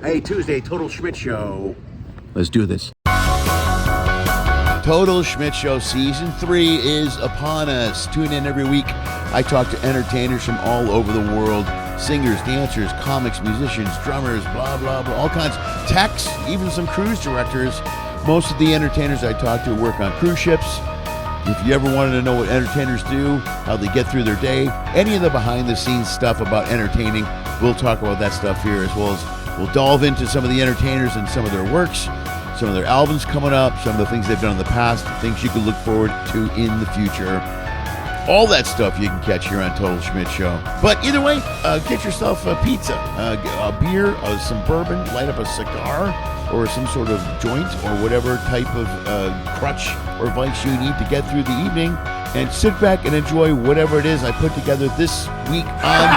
Hey, Tuesday, Total Schmidt Show. Let's do this. Total Schmidt Show Season 3 is upon us. Tune in every week. I talk to entertainers from all over the world. Singers, dancers, comics, musicians, drummers, blah, blah, blah. All kinds. Techs, even some cruise directors. Most of the entertainers I talk to work on cruise ships. If you ever wanted to know what entertainers do, how they get through their day, any of the behind-the-scenes stuff about entertaining, we'll talk about that stuff here, as well as we'll delve into some of the entertainers and some of their works, some of their albums coming up, some of the things they've done in the past, things you can look forward to in the future. All that stuff you can catch here on Total Schmidt Show. But either way, get yourself a pizza, a beer, some bourbon, light up a cigar, or some sort of joint, or whatever type of crutch or vice you need to get through the evening, and sit back and enjoy whatever it is I put together this week on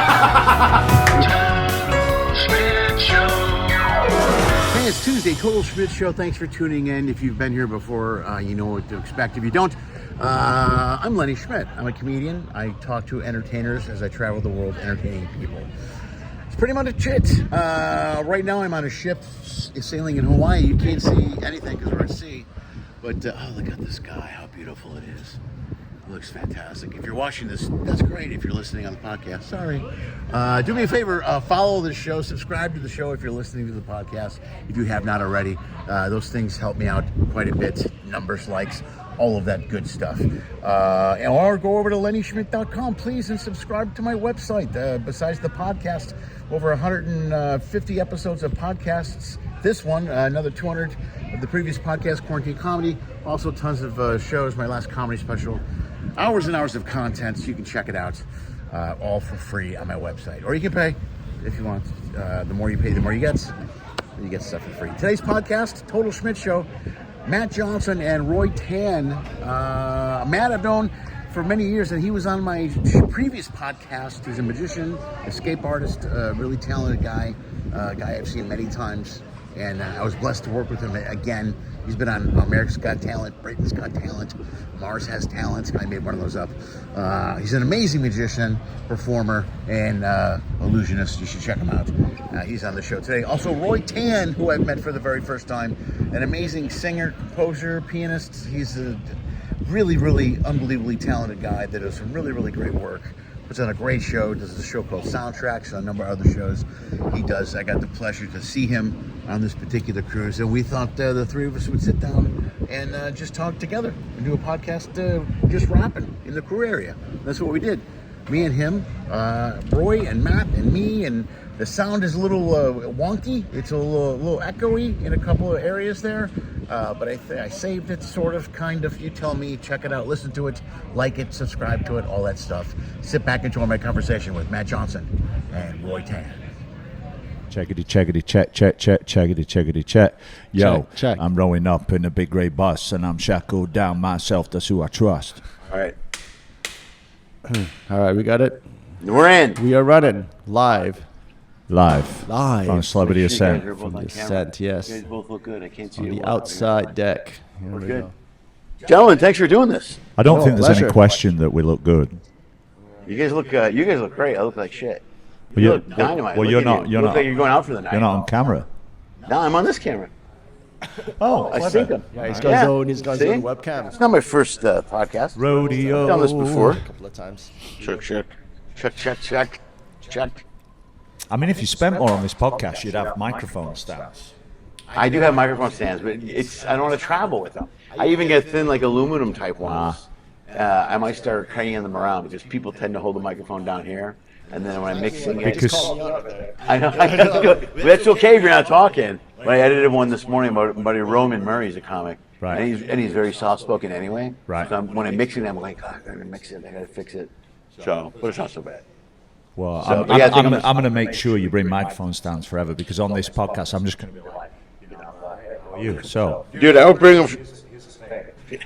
Hey, it's Tuesday, Total Schmidt Show. Thanks for tuning in. If you've been here before, you know what to expect. If you don't, I'm Lenny Schmidt. I'm a comedian. I talk to entertainers as I travel the world entertaining people. It's pretty much it. Right now I'm on a ship sailing in Hawaii. You can't see anything because we're at sea. But oh, look at the sky, how beautiful it is. It looks fantastic. If you're watching this, that's great. If you're listening on the podcast, sorry. Do me a favor, follow the show, subscribe to the show if you're listening to the podcast, if you have not already. Those things help me out quite a bit. Numbers, likes, all of that good stuff. Or go over to lennyschmidt.com, please, and subscribe to my website. Besides the podcast, over 150 episodes of podcasts. This one, another 200 of the previous podcast, Quarantine Comedy. Also tons of shows, my last comedy special. Hours and hours of content, so you can check it out all for free on my website. Or you can pay if you want. The more you pay, the more you get. You get stuff for free. Today's podcast, Total Schmidt Show. Matt Johnson and Roy Tan. Matt I've known for many years, and he was on my previous podcast. He's a magician, escape artist, really talented guy. Guy I've seen many times. And I was blessed to work with him again. He's been on America's Got Talent, Britain's Got Talent, Mars Has Talent. I made one of those up. He's an amazing magician, performer, and illusionist. You should check him out. He's on the show today. Also, Roy Tan, who I've met for the very first time, an amazing singer, composer, pianist. He's a really, really unbelievably talented guy that does some really, really great work. Puts on a great show, does a show called Soundtracks, and a number of other shows he does. I got the pleasure to see him on this particular cruise, and we thought the three of us would sit down and just talk together and do a podcast just rapping in the crew area. That's what we did. Me and him, Roy and Matt and me, and the sound is a little wonky. It's a little echoey in a couple of areas there, but I saved it, sort of, kind of. You tell me. Check it out, listen to it, like it, subscribe to it, all that stuff. Sit back and enjoy my conversation with Matt Johnson and Roy Tan. Checkity, check, checkity, check. Yo, check. I'm rowing up in a big gray bus, and I'm shackled down myself. That's who I trust. All right. All right, we got it. We're in. We are running live. From Celebrity Ascent. From the Ascent, yes. You guys both look good. I can't see On you. the outside deck. Here We're we good. go. Gentlemen, thanks for doing this. I don't Oh, think there's pleasure. any question that we look good. You guys look great. I look like shit. Well, You you're- look dynamite. well, Look you're at not- you. you're Look not- like you're going out for the night. You're not on camera. No, I'm on this camera. Oh, I sync them. Yeah, he's got his own webcam. It's not my first podcast. Rodeo. I've done this before. A couple of times. Check. I mean, if you spent more on this podcast, you'd have microphone stands. I do have microphone stands, but I don't want to travel with them. I even get thin, like aluminum type ones. I might start carrying them around because people tend to hold the microphone down here, and then when I'm mixing it, Because I know. That's okay if you're not talking. But I edited one this morning about buddy Roman Murray's a comic, Right. And he's very soft spoken anyway. Right. So when I'm mixing them, I'm like, I gotta mix it, I gotta fix it. So, but it's not so bad. well, So, I'm but yeah, I think going to make sure you bring microphone stands forever, because on this podcast, I'm just going to be like, you. So Dude, I would bring them.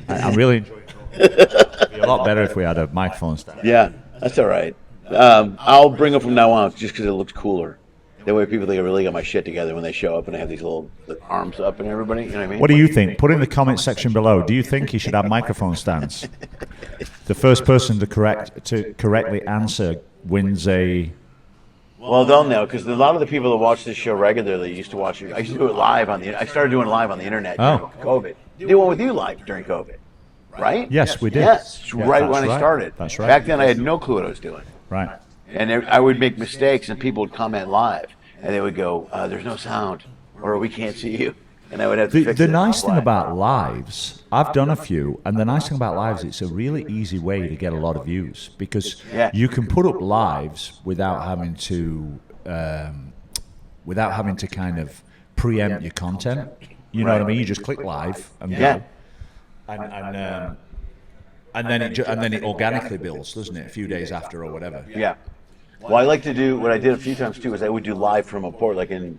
I'm really enjoying it. It'd be a lot better if we had a microphone stand. Yeah, that's all right. I'll bring them from now on just because it looks cooler. That way people think I really got my shit together when they show up and I have these little arms up and everybody. You know what I mean? What do you think? Put in the comment section below. Do you think you should have microphone stands? The first person to correctly answer wins a Well, they'll know because a lot of the people that watch this show regularly used to watch it. I used to do it live I started doing it live on the internet during COVID. Did one with you live during COVID, right? Yes, we did. Yes, Yeah, right that's when I right. started. That's right. Back then, I had no clue what I was doing, Right. and I would make mistakes, and people would comment live, and they would go, "There's no sound," or "We can't see you," and I would have to fix it. The nice thing live. about lives, I've done a few, and the nice thing about lives, it's a really easy way to get a lot of views because you can put up lives without having to kind of preempt your content. You know what I mean? You just click live and go, and then it organically builds, doesn't it? A few days after or whatever. Yeah. Well, I like to do what I did a few times too. Is I would do live from a port, like in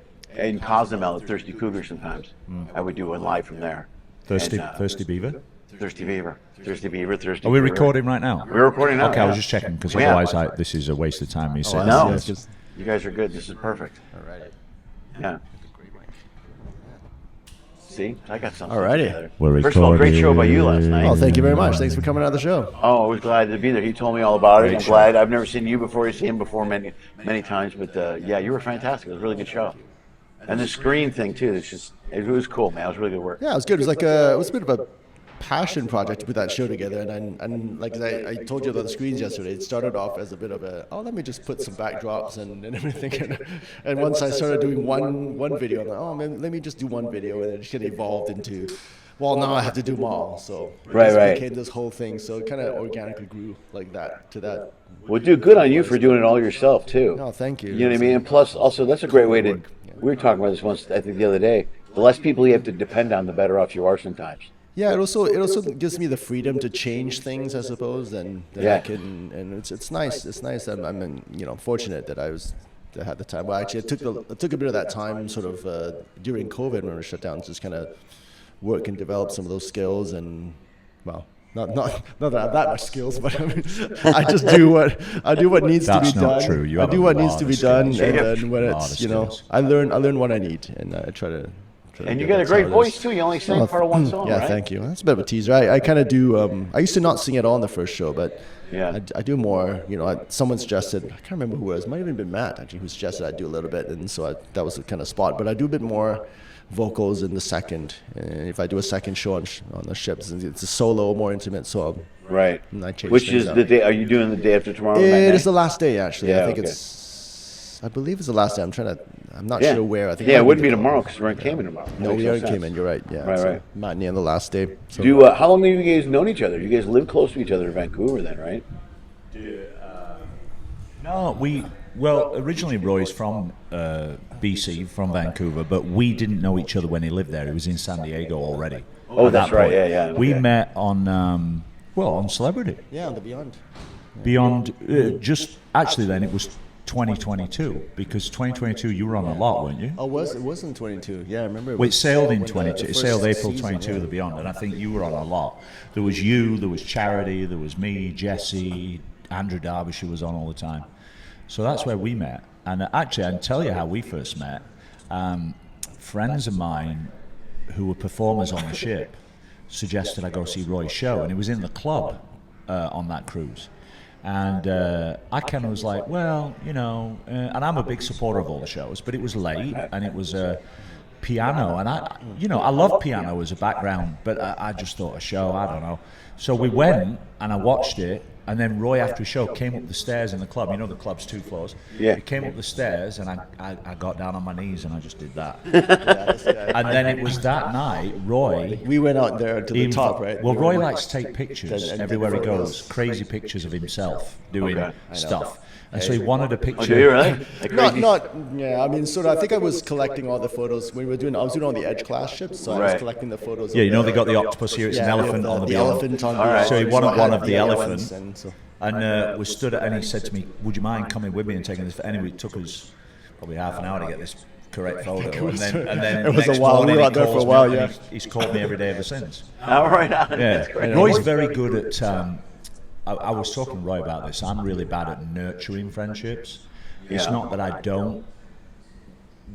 Cozumel at Thirsty Cougar. Sometimes I would do a live from there. Thirsty And, Thirsty Beaver. Thirsty Beaver. Thirsty Beaver. Thirsty. Are we Beaver. recording right now? We're recording now. Okay, I was just checking because Yeah. otherwise this is a waste of time. Me saying No, this. you guys are good. This is perfect. All right. Yeah. See, I got something. Alrighty. Together. We're First of all, great show by you last night. Oh, thank you very much. Thanks for coming on the show. Oh, I was glad to be there. He told me all about it. Great I'm show. glad. I've never seen you before. I've seen him before many times. But yeah, you were fantastic. It was a really good show. And the screen thing too. It was cool, man. It was really good work. Yeah, it was good. It was like it was a bit of a passion project to put that show together. And like I told you about the screens yesterday, it started off as a bit of let me just put some backdrops and everything. And once I started doing one video, I'm like, man, let me just do one video, and it just kind of evolved into, well, now I have to do them all. So it just became this whole thing. So it kind of organically grew like that to that. Well, dude, good on you for doing it all yourself too. No, thank you. You know what I mean? And plus, also, that's a great way to. We were talking about this once, I think, the other day. The less people you have to depend on, the better off you are sometimes. Yeah, it also gives me the freedom to change things, I suppose, and I can, and it's nice. It's nice. I'm fortunate that I had the time. Well, actually, I took a bit of that time, sort of during COVID when we were shut down, to just kind of work and develop some of those skills. And well, not that I have that much skills, but I mean, I just do what needs to be That's done. not true. You I have do a what lot needs to of be done, skills. and then when A lot it's of skills. I learn what I need, and I try to. And you got a great voice too. You only sang part of one song, yeah, right? thank you. That's a bit of a teaser. I kind of do. I used to not sing at all in the first show, but Yeah. I do more. Someone suggested. I can't remember who it was. It might have even been Matt actually, who suggested I do a little bit, and so that was the kind of spot. But I do a bit more vocals in the second. And if I do a second show on the ships, it's a solo, more intimate. So Right. I change Which things is up. the day? Are you doing the day after tomorrow? It is the last day actually. Yeah, I think okay. I believe it's the last day. I'm not sure where. I think Yeah, it might wouldn't be the- tomorrow because we're in Cayman tomorrow. No, Makes we are in sense. Cayman. You're right. Yeah. Right, so right. Matinee on the last day. So. How long have you guys known each other? You guys live close to each other in Vancouver, then, right? No, originally Roy's from BC, from Vancouver, but we didn't know each other when he lived there. He was in San Diego already. Oh, at that's that right. point. Yeah. We okay. met on Celebrity. Yeah, on the Beyond. Beyond, actually then it was 2022, because 2022 you were on a lot, weren't you? Oh, it was in 22. Yeah, I remember. Well, it sailed in when 22. It first sailed April season, 22 yeah. of the Beyond, and I think you were on a lot. There was you, there was Charity, there was me, Jesse, Andrew Derbyshire was on all the time. So that's where we met. And actually, I can tell you how we first met. Friends of mine who were performers on the ship suggested I go see Roy's show, and it was in the club on that cruise. And I kind of was like, well, and I'm a big supporter of all the shows, but it was late, and it was piano, and I love piano as a background, but I just thought a show, I don't know. So we went, and I watched it, and then Roy, after a show, came up the stairs in the club. You know the club's 2 floors. Yeah. He came up the stairs, and I got down on my knees, and I just did that. Yeah. And then it was that night, Roy... We went out there to the He top, right? Well, Roy likes to take pictures And everywhere he take goes, photos. crazy pictures of himself doing Okay. stuff. And so he wanted a picture. Oh, do you really? Like crazy? Yeah. I mean, sort of. I think I was collecting all the photos when I was doing all the Edge class ships, so I was Right. collecting the photos. Yeah, of they got the octopus here. It's an elephant on the the Beyond. elephant on All right. the. So he wanted I one had of the elephants, elephant. and so. And we stood at, and he said to me, "Would you mind coming with me and taking this?" Anyway, it took us probably half an hour to get this correct photo, and then It was next a while. morning We were he out there for a calls me while, up, and yeah. he's called me every day ever since. All right. Yeah, That's great. Roy's very good at. I was talking to Roy about this. I'm really bad at nurturing friendships. It's Yeah. not that I don't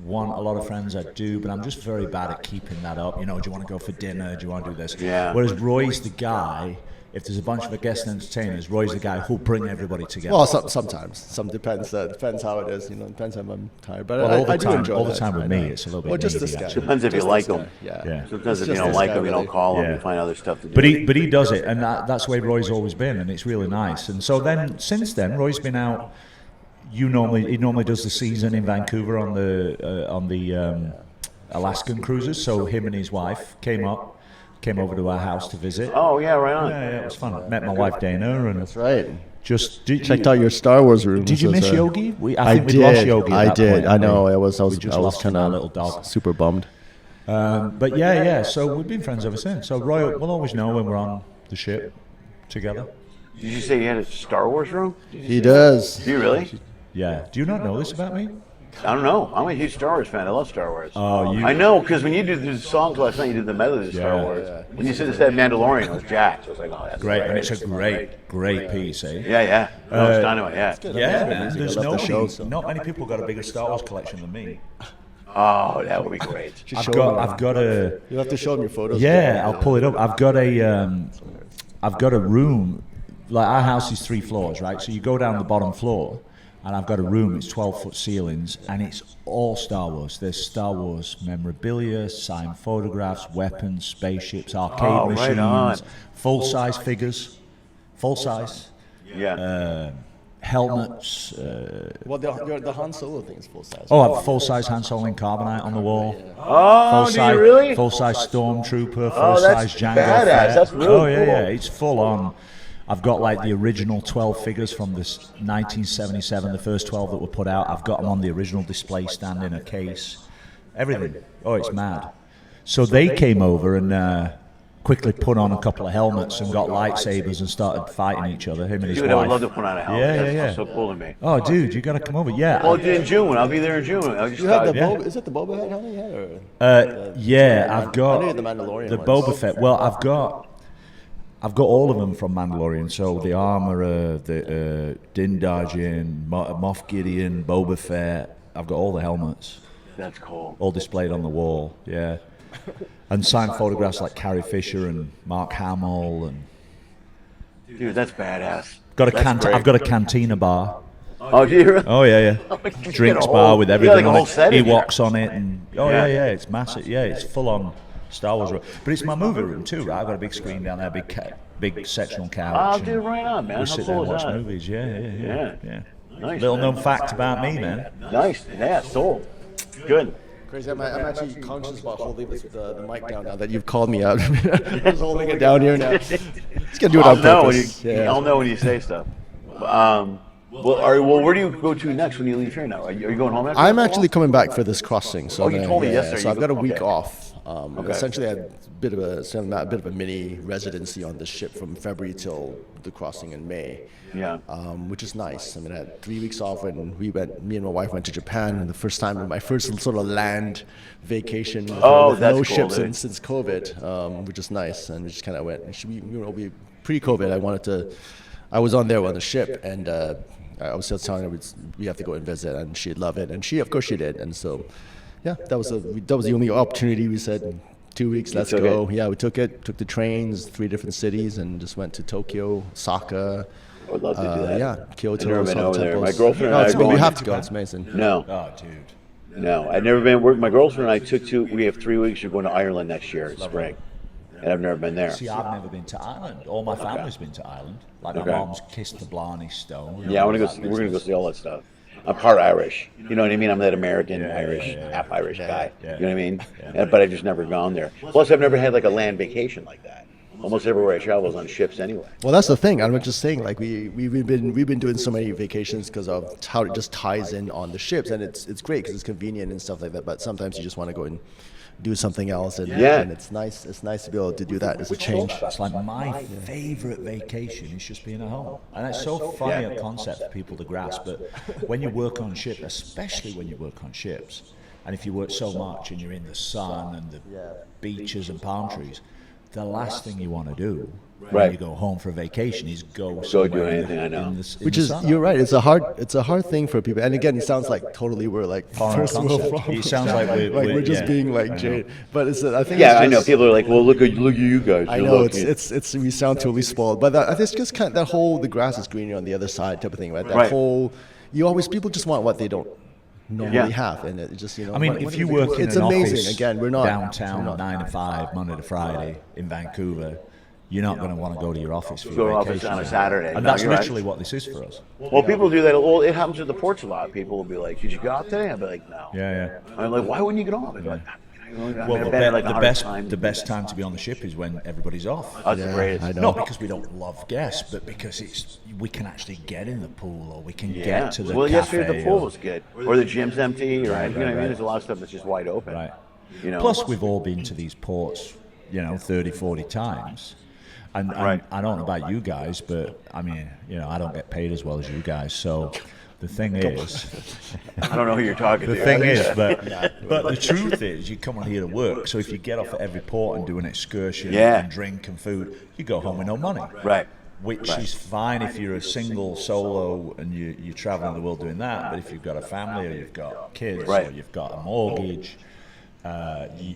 want a lot of friends, I do, but I'm just very bad at keeping that up. Do you want to go for dinner? Do you want to do this? Yeah. Whereas Roy's the guy if there's a bunch of guest entertainers, Roy's the guy who'll bring everybody together. Well, sometimes. Some depends. Depends how it is. Depends if I'm tired. But Well, I do enjoy all the that. time with me, it's a little bit. Well, just needy, this guy. actually. Depends if you Just like this them. guy. Yeah. Sometimes if It's you just don't this like guy, them, you don't really. call them. Yeah. You find other stuff to do. But he does it, and that's the way Roy's always been, and it's really nice. And so then, since then, Roy's been out. He normally does the season in Vancouver on the Alaskan cruises. So him and his wife came over to our house to visit. Oh yeah, right on. Yeah, it was fun. Met my wife Dana, and That's right. just Checked out your Star Wars room. Did you This miss was, Yogi? I think we did. lost Yogi. At I that did. point. I know. I was just lost kind our of little dog. super bummed. But yeah. So we've been friends ever since. So Roy will always know when we're on the ship together. Did you say you had a Star Wars room? He does. Do you really? Yeah. Do you not know this about me? I don't know. I'm a huge Star Wars fan. I love Star Wars. Oh, you. I know, because when you did the songs last night, you did the medley of Star Yeah. Wars. When you said that Mandalorian, I was jacked. I was like, oh, that's Great, and it's a great piece, eh? Yeah. No, it's dynamite, yeah. Yeah, man. There's I love the show, so. not many people got a bigger Star Wars collection than me. Oh, that would be great. I've got a. You have to show him your photos. Yeah, I'll pull it up. I've got a room. Like our house is 3 floors, right? So you go down the bottom floor, and I've got a room. It's 12-foot ceilings, and it's all Star Wars. There's Star Wars memorabilia, signed photographs, weapons, spaceships, arcade machines, right on. full-size figures, full-size Yeah. helmets. Well, the Han Solo thing is full size. Oh, I have a full-size Han Solo in carbonite on the wall. Oh, do you really? Full-size Stormtrooper, Oh, full-size that's Jango badass. Fett. That's really Oh, yeah, cool. yeah. It's full on. I've got like the original 12 figures from this 1977, the first 12 that were put out. I've got them on the original display stand in a case. Everything. Oh, it's mad. So they came over and quickly put on a couple of helmets and got lightsabers and started fighting each other, him and his Dude, wife. I would love to put on a helmet. Yeah. That's so cool to me. Oh, dude, you got to come over. Yeah. Well, in June. I'll be there in June. I just You have the Yeah. Boba, is it the Boba Fett helmet yet? Or? Yeah, I've I got know the Mandalorian the ones. Boba Fett. Well, I've got all of them from Mandalorian. So the Armorer, the Din Djarin, Moff Gideon, Boba Fett. I've got all the helmets, That's cool. all displayed on the wall. Yeah, and signed photographs like Carrie Fisher and Mark Hamill, and Dude, that's badass. got a That's great. I've got a cantina bar. Oh, do you really? Oh yeah. Drinks a bar whole- with you got everything like a on whole it. set in there. Ewoks on it, and Yeah. it's massive. Yeah, it's full on Star Wars room. But it's my movie room too, right? I've got a big screen down there, big sectional couch. Oh, and dude, right on, man. we How sit there cool and is watch that? movies. Yeah. Nice. Little man. known fact about me, man. Nice. Yeah, sold. Good. Crazy. I'm actually conscious about holding the mic down now that you've called me out. I was holding it down here now. Just gonna do it on purpose. I'll know when you say stuff. Where do you go to next when you leave here now? Are you going home after I'm this? actually coming back for this crossing. So Oh, you told me yeah, yesterday So you I've got a go- week okay. off. Essentially, I had a bit of a mini residency on the ship from February till the crossing in May. Yeah. Which is nice. I mean, I had 3 weeks off when me and my wife went to Japan, and the first time, my first sort of land vacation with, with that's no cool, ships dude. since COVID, which is nice. And we just kind of went. We pre-COVID, I was on there on the ship, and I was still telling her we have to go and visit, and she'd love it, and of course she did. And so, yeah, that was the only opportunity. We said 2 weeks, let's took go. it? Yeah, we took the trains, 3 different cities, and just went to Tokyo, Osaka. I would love to do that. Yeah, Kyoto. I've never been saw the over there. temples. My girlfriend No, and I it's are amazing. going You have to to go. It's amazing. No, Oh, dude. no. I've never been. My girlfriend and I we have 3 weeks. We're going to Ireland next year in spring. And I've never been there. See, I've never been to Ireland. All my family's been to Ireland. Like my Okay. mom's kissed the Blarney Stone. Yeah, we're gonna go see all that stuff. I'm part Irish. You know what I mean? I'm that American Irish, half Irish guy. yeah. You know what I mean? But I've just never gone there. Plus, I've never had like a land vacation like that. Almost everywhere I travel is on ships anyway. Well, that's the thing. I'm just saying, like we've been doing so many vacations because of how it just ties in on the ships, and it's great because it's convenient and stuff like that. But sometimes you just want to go and do something else, and it's nice. It's nice to be able to do that. It's a change. It's like my favorite vacation is just being at home. And that's so funny a concept for people to grasp. But when you work on ship, especially when you work on ships, and if you work so much and you're in the sun and the beaches and palm trees, the last thing you want to do when Right. you go home for a vacation is go do somewhere anything, I know. Which is, you're right. It's a hard thing for people. And again, it sounds like totally we're like Foreign first world concept. problems. It sounds like we're just yeah, being like I know. jaded. But it's I think Yeah, it's I know. just- People are like, well, look at you guys. I You're know lucky. it's we sound totally spoiled, but I think it's just kind of that whole the grass is greener on the other side type of thing, right? That Right. whole people just want what they don't normally Yeah. have, and it just I mean, if you work in it's an amazing. office Again, we're not downtown, we're not- 9 to 5, Monday to Friday in Vancouver, you're not going to want to go to your office for Go to your office vacation. on a Saturday. And No, that's you're right. literally what this is for us. Well, people do that. Well, it happens at the ports a lot. People will be like, "Did you go out today?" I'll be like, "No." Yeah. I'm like, "Why wouldn't you get on?" I'd be like, Well, I've been like 100 times. the best time to be on the ship is when everybody's off. That's the greatest. I know. Not because we don't love guests, but because we can actually get in the pool or we can Yeah. get to the Well, cafe. yesterday the pool was good, or the gym's empty, or Right, you know what I mean. right. There's a lot of stuff that's just wide open. Right. You know. Plus, we've all been to these ports, 30, 40 times. And Right. I don't know about you guys, but I mean, I don't get paid as well as you guys. So the thing is, I don't know who you're talking the to. thing is, but the truth is, you come on here to work. So if you get off at every port and do an excursion Yeah. and drink and food, you go home with no money. Right. Which is fine if you're a single solo and you're traveling the world doing that. But if you've got a family or you've got kids Right. or you've got a mortgage,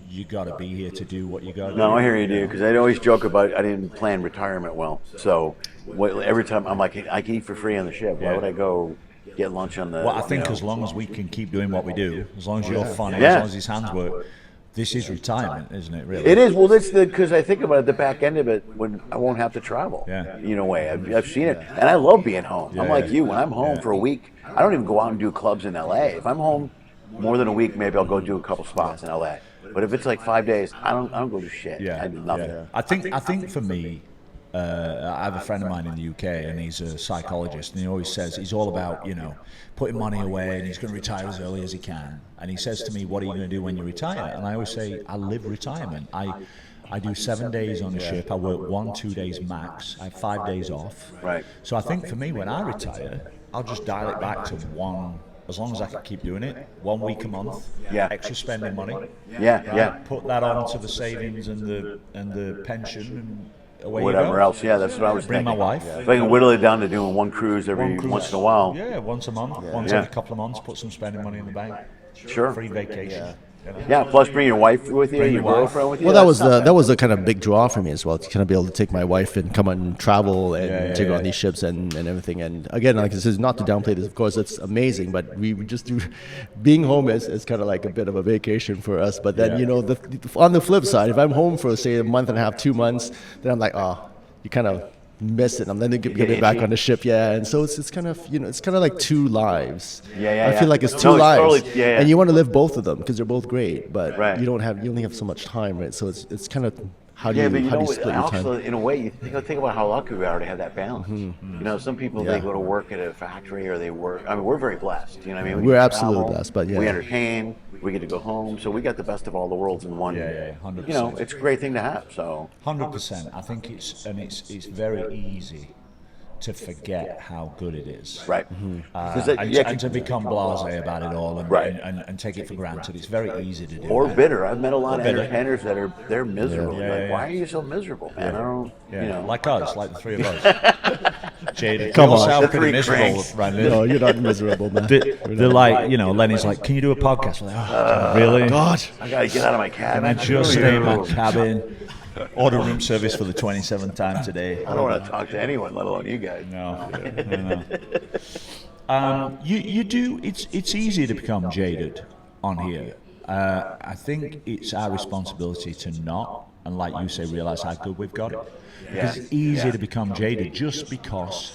you got to be here to do what you got to do. No, I hear you, dude. Because I always joke about I didn't plan retirement well. So every time I'm like, I can eat for free on the ship. Why Yeah. would I go get lunch on the? Well, I think you know? as long as we can keep doing what we do, as long as you're funny, Yeah. as long as his hands work, this is retirement, isn't it? Really? It is. Well, that's because I think about it, the back end of it when I won't have to travel. Yeah. In a way, I've seen it, and I love being home. I'm Yeah, like yeah. you. When I'm home for a week, I don't even go out and do clubs in LA. If I'm home more than a week, maybe I'll go do a couple spots in LA. But if it's like 5 days, I don't go do shit. Yeah, I do nothing. yeah. I think for me, I have a friend of mine in the UK, and he's a psychologist, and he always says he's all about putting money away, and he's going to retire as early as he can. And he says to me, "What are you going to do when you retire?" And I always say, "I live retirement. I do 7 days on the ship. I work 1-2 days max. I have 5 days off. Right. So I think for me, when I retire, I'll just dial it back to one. As long as I can keep doing it, 1 week a month, Yeah. extra spending money, Yeah. put that on to the savings and the pension, and away you Whatever go. else. Yeah, that's what I was Bring thinking. my wife. If I can whittle it down to doing one cruise every One cruise. once in a while. Yeah, once a month, once Yeah. every couple of months, put some spending money in the bank. Sure. Free vacation. Yeah. Plus, bring your wife with you, Bring your your wife. girlfriend with you. Well, that That's not that was a kind of big draw for me as well, to kind of be able to take my wife and come and travel and Yeah, take her yeah. on these ships and everything. And again, like this is not to downplay this, of course, it's amazing, but we just do being home is kind of like a bit of a vacation for us. But then Yeah. on the flip side, if I'm home for say a month and a half, 2 months, then I'm like, you kind of miss it. I'm then get back on the ship, and so it's kind of it's kind of like two lives. I feel like it's two No, it's lives, totally- yeah. and you want to live both of them because they're both great, but Right. you only have so much time, right? So it's kind of how do Yeah, you but how do you split your also time? in a way, you think about how lucky we are to have that balance. Some people they Yeah. go to work at a factory or they work. I mean, we're very blessed. You know what I mean? We We're get to absolutely travel, blessed, but yeah. we entertain. We get to go home, so we got the best of all the worlds in one. Yeah, 100%. It's a great thing to have. So 100%. I think it's very easy to forget how good it is. right, And to become blasé about it all and, Right. and take it for granted. It's very easy to do. or that. bitter. I've met a lot of bitter. entertainers that they're miserable. Yeah, Like, yeah, why yeah. are you so miserable, man? I don't. Yeah, like us, like the three of us. Jaded. Come We all on. sound The pretty three miserable cranks. right now. No, you're not miserable, man. They're like, Lenny's like, can you do a podcast? We're like, oh, really? God, I gotta get out of my Can cabin. I just stay in my I cabin? Order room service for the 27th time today. don't want to talk to anyone, let alone you guys. No. You do. It's easy to become jaded on here. I think it's our responsibility to not, and like you say, realize how good we've got it. Because it's easy to become jaded just because,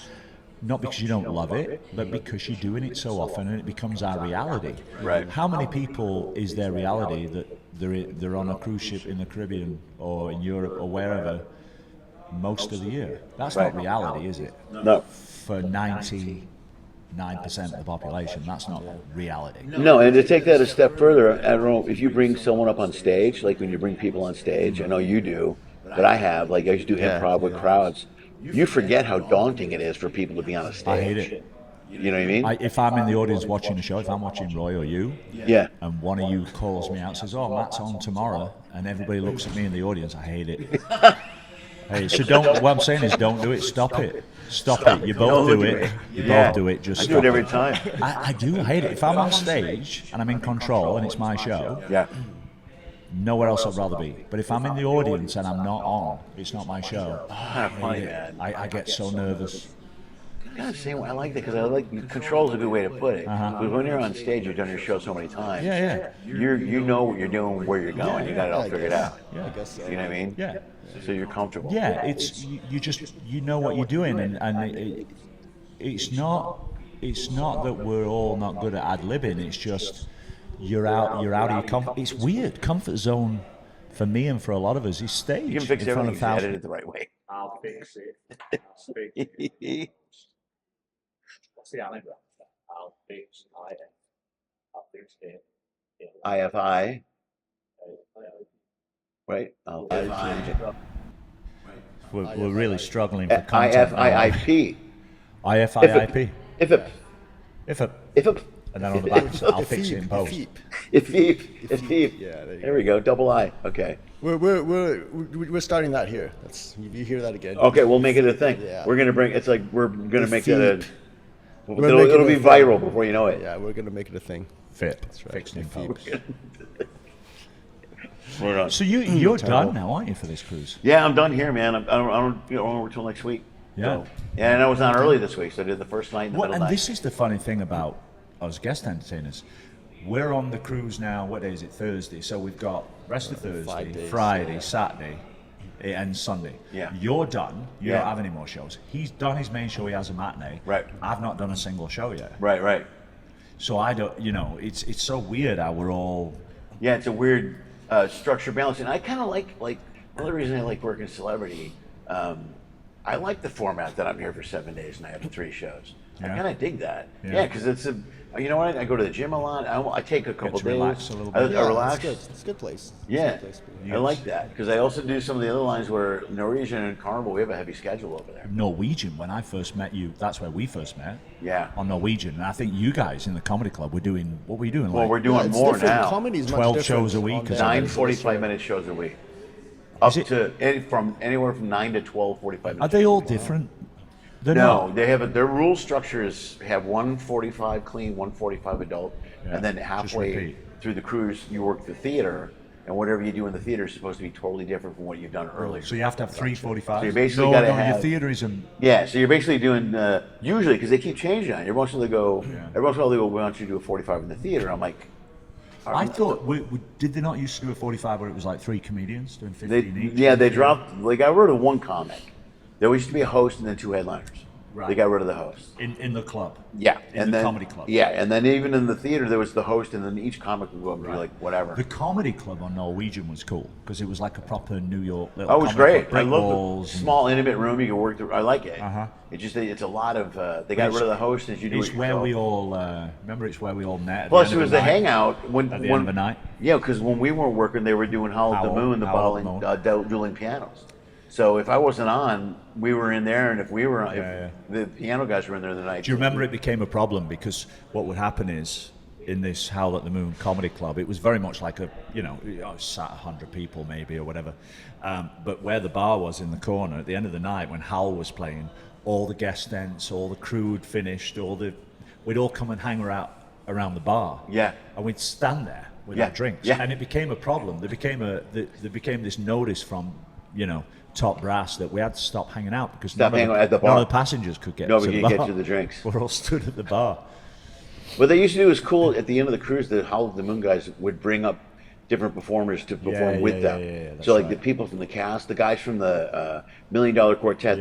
not because you don't love it, but because you're doing it so often and it becomes our reality. Right. How many people is their reality that they're on a cruise ship in the Caribbean or in Europe or wherever most of the year? That's not reality, is it? No. For 99% of the population, that's not reality. No, and to take that a step further, I don't know if you bring someone up on stage, like when you bring people on stage, I know you do, but I have, like I used to do improv with crowds. You forget how daunting it is for people to be on a stage. I hate it. You know what I mean? If I'm in the audience watching a show, if I'm watching Roy or you, Yeah. and one of you calls me out and says, "Oh, Matt's on tomorrow," and everybody looks at me in the audience, I hate it. Hey, so don't. What I'm saying is, don't do it. Stop it. Stop it. You both do it. You both do it. Just I stop do it every time. I do. I hate it. If I'm on stage and I'm in control and it's my show, Yeah. nowhere else I'd rather be. But if I'm in the audience and I'm not on, it's not my show. Kind of funny, man. I get so nervous. Kind of same way. I like that because I like control is a good way to put it. Because when you're on stage, you've done your show so many times. Yeah. You know what you're doing, where you're going. You got it all figured out. I guess so. You know what I mean? Yeah. So you're comfortable. Yeah, it's you just know what you're doing, and it's not that we're all not good at ad-libbing. It's just you're out of your comfort. It's weird. Comfort zone for me and for a lot of us is stage. You can fix in front everything of if you edit thousands. it the right way. I'll fix it. What's the anagram? I'll fix IF. I'll fix it. IFI, right? We're really struggling for content. IFIIP. IFIIP. IFIP. IFIP. IFIP. And then on the back, I'll fix it in post. IFIP. Yeah, There we go. Double I. Okay. We're starting that here. You hear that again? Okay, we'll make it a thing. Yeah. We're gonna bring. It's like we're gonna make it a. We're It'll making be it a viral thing. before you know it. Yeah, we're gonna make it a thing. FIP. right. Fixed in post. We're on. So you're done now, aren't you, for this cruise? Yeah, I'm done here, man. I don't work till next week. Yeah. So, yeah, and I was on early this week, so I did the first night and the Well, middle and night. this is the funny thing about us guest entertainers. We're on the cruise now. What day is it? Thursday. So we've got rest of Thursday, 5 days, Friday, Saturday, and Sunday. Yeah. You're done. You Yeah. don't have any more shows. He's done his main show. He has a matinee. Right. I've not done a single show yet. Right. So I don't. It's so weird how we're all. Yeah, it's a weird structure balance, and I kind of like one of the reasons I like working Celebrity. I like the format that I'm here for 7 days and I have 3 shows. I Yeah. kind of dig that. Yeah. Yeah, because it's you know what? I go to the gym a lot. I take a couple to days. relax a little I bit. relax. It's good. It's a good place. It's a Yeah, good place. I like that because I also do some of the other lines where Norwegian and Carnival, we have a heavy schedule over there. Norwegian, when I first met you, that's where we first met. Yeah. On Norwegian. And I think you guys in the comedy club were doing, what were you doing? Well, like we're doing It's more different. now. Comedy's much 12 different shows a week on or there. something. 9 45-minute shows a week. Up Is it- to anywhere from 9 to 12 45 Are minutes. they all different? They're No, not. they have their rule structure is have 145 clean, 145 adult, Yeah, and then just halfway repeat. through the cruise you work the theater, and whatever you do in the theater is supposed to be totally different from what you've done earlier. So you have to have 345. So you basically no, gotta your have- theater is Yeah, so you're basically doing usually because they keep changing on you. Every once in a while they go, Yeah. every once in a while they go, "Why don't you do a 45 in the theater?" I'm like, I thought, did they not used to do a 45 where it was like 3 comedians doing 15 each? they dropped. They got rid of one comic. There used to be a host and then 2 headliners. Right. They got rid of the host. In the club. Yeah, In and the then comedy club. Yeah, and then even in the theater there was the host, and then each comic would go up and be like whatever. The comedy club on Norwegian was cool because it was like a proper New York little Oh, it was comedy great. club, I brick love walls the and- small, intimate room you can work through. I like it. Uh-huh. It's a lot of. They got rid of the host, and you do It's it where yourself. we all, remember it's where we all met. At Plus, the it end was of the the night? hangout when At the end of the night? Yeah, because when we weren't working, they were doing Howl at the Howl Moon, the at the bottling, dueling pianos. So if I wasn't on, we were in there, and if we were on, Yeah, if the piano guys were in there the night. Do you remember it became a problem because what would happen is in this Howl at the Moon comedy club, it was very much like sat 100 people maybe or whatever. But where the bar was in the corner at the end of the night when Howl was playing, all the guest tents, all the crew had finished, we'd all come and hang around the bar. Yeah. And we'd stand there with Yeah, our drinks. yeah. And it became a problem. There became this notice from, top brass that we had to stop hanging out because Stop none of hanging at the none bar. of the passengers could get Nobody to the could get bar. to the drinks. We're all stood at the bar. What they used to do was cool. At the end of the cruise, the Howl at the Moon guys would bring up different performers to perform with them. That's So like right. the people from the cast, the guys from the $1 Million Quartet,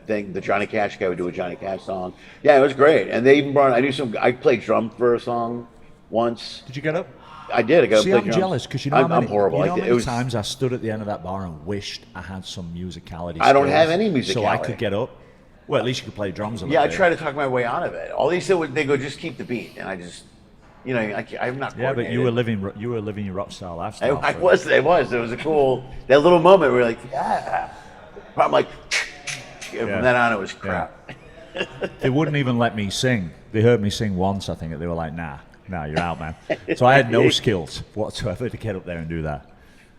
the Johnny Cash guy would do a Johnny Cash song. Yeah, it was great. And they even brought. I played drum for a song once. Did you get up? I did. I got to See, play I'm drums. jealous because I'm horrible. You know how it many was, times I stood at the end of that bar and wished I had some musicality. I don't skills have any so I musicality. could get up. Well, at least you could play drums a little Yeah, I bit. tried to talk my way out of it. All they said was they go, just keep the beat, and I just, I'm not. Yeah, but you coordinated. were living your rock star lifestyle. I was. It was. It was a cool that little moment where you're like, yeah. I'm like, from then on it was crap. They wouldn't even let me sing They heard me sing once, I think, and they were like, nah, you're out, man. So I had no skills whatsoever to get up there and do that.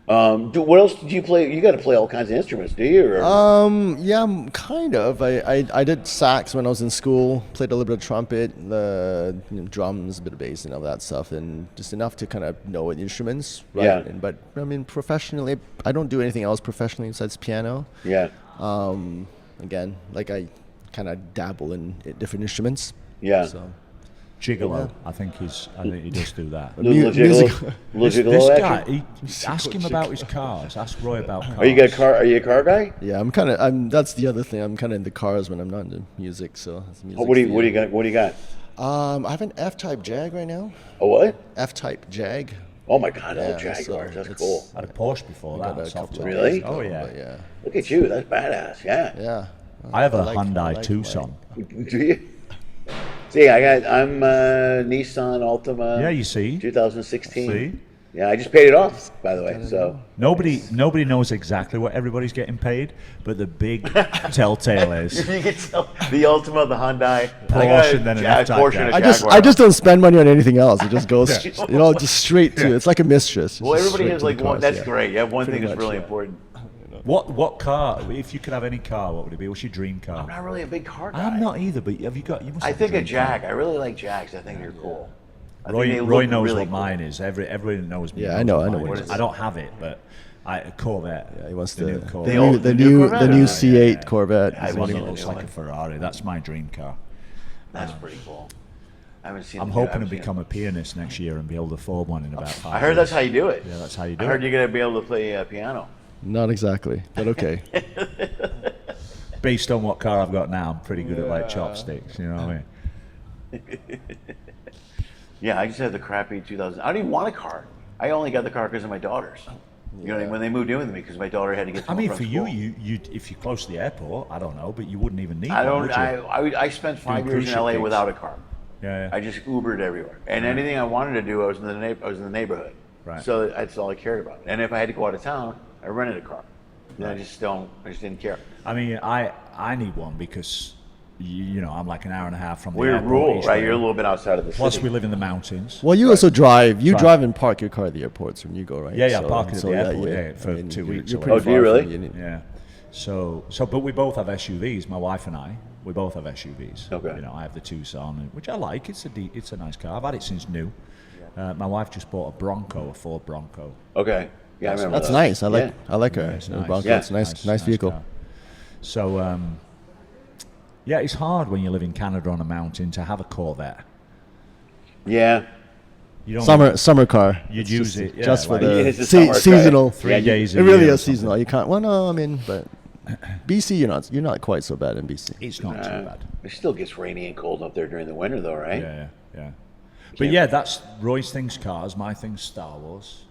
What else do you play? You got to play all kinds of instruments, do you? Or? Yeah, kind of. I did sax when I was in school. Played a little bit of trumpet, the drums, a bit of bass, and all that stuff, and just enough to kind of know the instruments. Right? Yeah. But I mean, professionally, I don't do anything else professionally besides piano. Yeah. Again, like I kind of dabble in different instruments. Yeah. So. Gigolo, I think he does do that. Little gigolo, This action? guy, ask him about his cars. Ask Roy about cars. Are you a car guy? Yeah, I'm. That's the other thing. I'm kind of into cars when I'm not into music. So that's music. What do you got? What do you got? I have an F-Type Jag right now. A what? F-Type Jag. Oh my God! Yeah, Oh, Jaguars. so That's it's- cool. I had a Porsche before Got that. a soft couple top. of Really? days Oh ago, yeah. but yeah. Look at you. That's badass. Yeah. Yeah. I have a like- Hyundai like Tucson. Do you? See, I'm Nissan Altima. Yeah, you see. 2016. See? Yeah, I just paid it off, by the way. So Nobody knows exactly what everybody's getting paid, but the big telltale is you can tell the Altima, the Hyundai, Porsche, and then an F-Type Porsche and a Jag. Jaguar. I just don't spend money on anything else. It just goes, just straight to. It's like a mistress. Well, Just everybody straight has to the like one. cars, That's yeah. great. Yeah, one Pretty thing is much, really yeah. important. what car? If you could have any car, what would it be? What's your dream car? I'm not really a big car guy. I'm not either, but have you got? You must. I have think a dream car. Jag. I really like Jags. I think they're cool. I think they Roy look knows really what cool. mine is. Everybody knows me. Yeah, knows I know mine what is. it is. I don't have it, but a Corvette. Yeah, he wants the the new the Corvette. new the new Corvette? the new Yeah, C8 Corvette. I The one want that the looks new like one. a Ferrari. That's my dream car. That's pretty cool. I haven't seen. I'm the- I hoping to haven't seen become a pianist next year and be able to afford one in about 5 it. I heard that's how you do it. Yeah, that's how you I do heard it. you're gonna be able to play piano. Not exactly, but okay. Based on what car I've got now, I'm pretty good at like chopsticks. You know what I mean? Yeah, I just had the crappy 2000. I don't even want a car. I only got the car because of my daughters. You know what I mean? When they moved in with me, because my daughter had to get. To I and mean, from for school. you, if you're close to the airport, I don't know, but you wouldn't even need I one, don't. would you? I spent 5 Doing years in cruise LA ship without a gigs. car. Yeah, I just Ubered everywhere, and anything I wanted to do, I was in the neighborhood. Right. So that's all I cared about. And if I had to go out of town, I rented a car. And I just didn't care. I mean, I need one because you know I'm like an hour and a half from the We're airport. rural, each right? way. You're a little bit outside of the Plus, city. we live in the mountains. Well, you also drive. You Drive. drive and park your car at the airports when you go, right? Yeah, park it at the airport, yeah, yeah, for 2 weeks You're or pretty whatever. Oh, do you far really? from Yeah. So, but we both have SUVs. My wife and I, we both have SUVs. Okay. You know, I have the Tucson, which I like. It's a nice car. I've had it since new. My wife just bought a Ford Bronco. Okay. Yeah, I remember That's those. nice. I like Yeah. her. It's The nice. Bronco. Yeah. It's a nice vehicle. car. So, yeah, it's hard when you live in Canada on a mountain to have a Corvette. Yeah. You don't Summer car. You'd It's use just- it, yeah, just for like- the It's a summer car. seasonal. 3 days. It a really year or is seasonal. You can't. Well, no, I mean, but BC, you're not quite so bad in BC. something. It's not too bad. It still gets rainy and cold up there during the winter, though, right? Yeah. But yeah, that's Roy's thing's cars. My thing's Star Wars.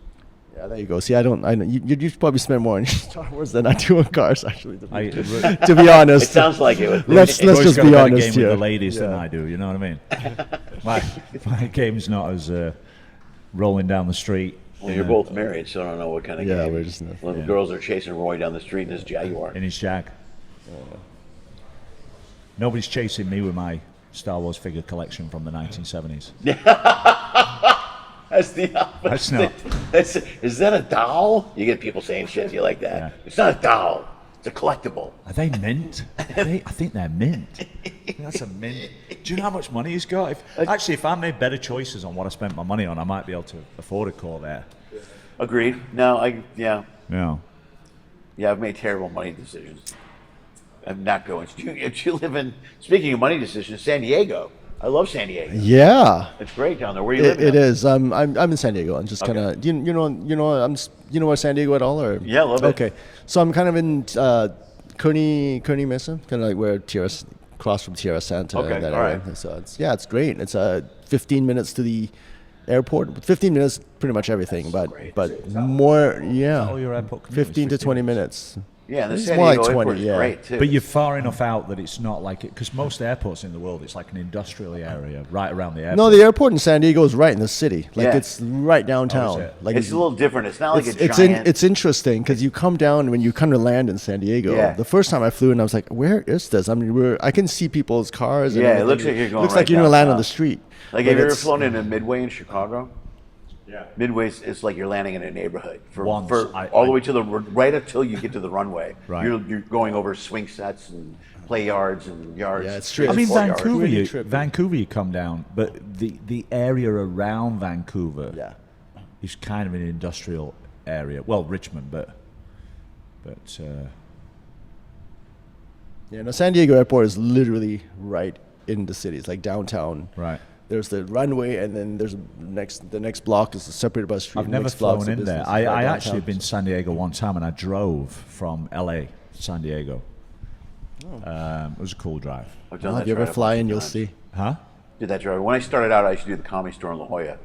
Yeah, there you go. See, I know you probably spend more on Star Wars than I do on cars, actually. To be honest, It sounds like it. let's Roy's just got be a better honest game here. with the ladies than Yeah. I do. You know what I mean? my game's not as rolling down the street. Well, you're both married, so I don't know what kind of Yeah, game. we're just Little girls are chasing Roy down the street in his Jaguar. In his Jag. Nobody's chasing me with my Star Wars figure collection from the 1970s. That's the opposite. That's not. Is that a doll? You get people saying shit to you like that. Yeah. It's not a doll. It's a collectible. Are they mint? I think they're mint. That's a mint. Do you know how much money he's got? If I made better choices on what I spent my money on, I might be able to afford a Corvette. Agreed. No, yeah. Yeah. Yeah, I've made terrible money decisions. I'm not going to. If you live in, speaking of money decisions, San Diego. I love San Diego. Yeah, It's great down there. Where you live? it is. I'm in San Diego. I'm just kind Okay. of you know where San Diego at all or Yeah, a little bit. Okay, so I'm kind of in Kearney Mesa, kind of like where across from Tierra Santa. Okay, that all area. right. So it's great. It's 15 minutes to the airport. 15 minutes, pretty much everything. But great. more, yeah. All your airport commute is 15 to 20 minutes. Yeah, the It's San more like Diego 20, airport is yeah. great too. But you're far enough out that it's not like it, because most airports in the world, it's like an industrial area right around the airport. No, the airport in San Diego is right in the city. Like Yeah. it's right downtown. it? Like it's a little different. It's not like a it's giant. it's interesting because you come down when you come to land in San Diego. Yeah. The first time I flew in, I was like, "Where is this?" I mean, I can see people's cars. And Yeah, it everything. looks like you're going Looks right like you're gonna land on downtown. the street. Like, But have you ever it's- flown into Midway in Chicago? Yeah. Midway's it's like you're landing in a neighborhood for Once, all the way to the right until you get to the runway. Right. You're going over swing sets and play yards and yards. Yeah, it's true. I mean, courtyards. Vancouver, Really you, trippy. Vancouver, you come down, but the area around Vancouver Yeah. is kind of an industrial area. Well, Richmond, but Yeah, no, San Diego Airport is literally right in the city. It's like downtown. right. There's the runway, and then there's the next block is separated by a street. I've The never next block's flown the in there. business. I It's right actually downtown. have been to San Diego one time, and I drove from LA to San Diego. It was a cool drive. I've done Well, that if you ever drive a fly bunch in, of you'll times. see. Huh? Did that drive. When I started out, I used to do the Comedy Store in La Jolla.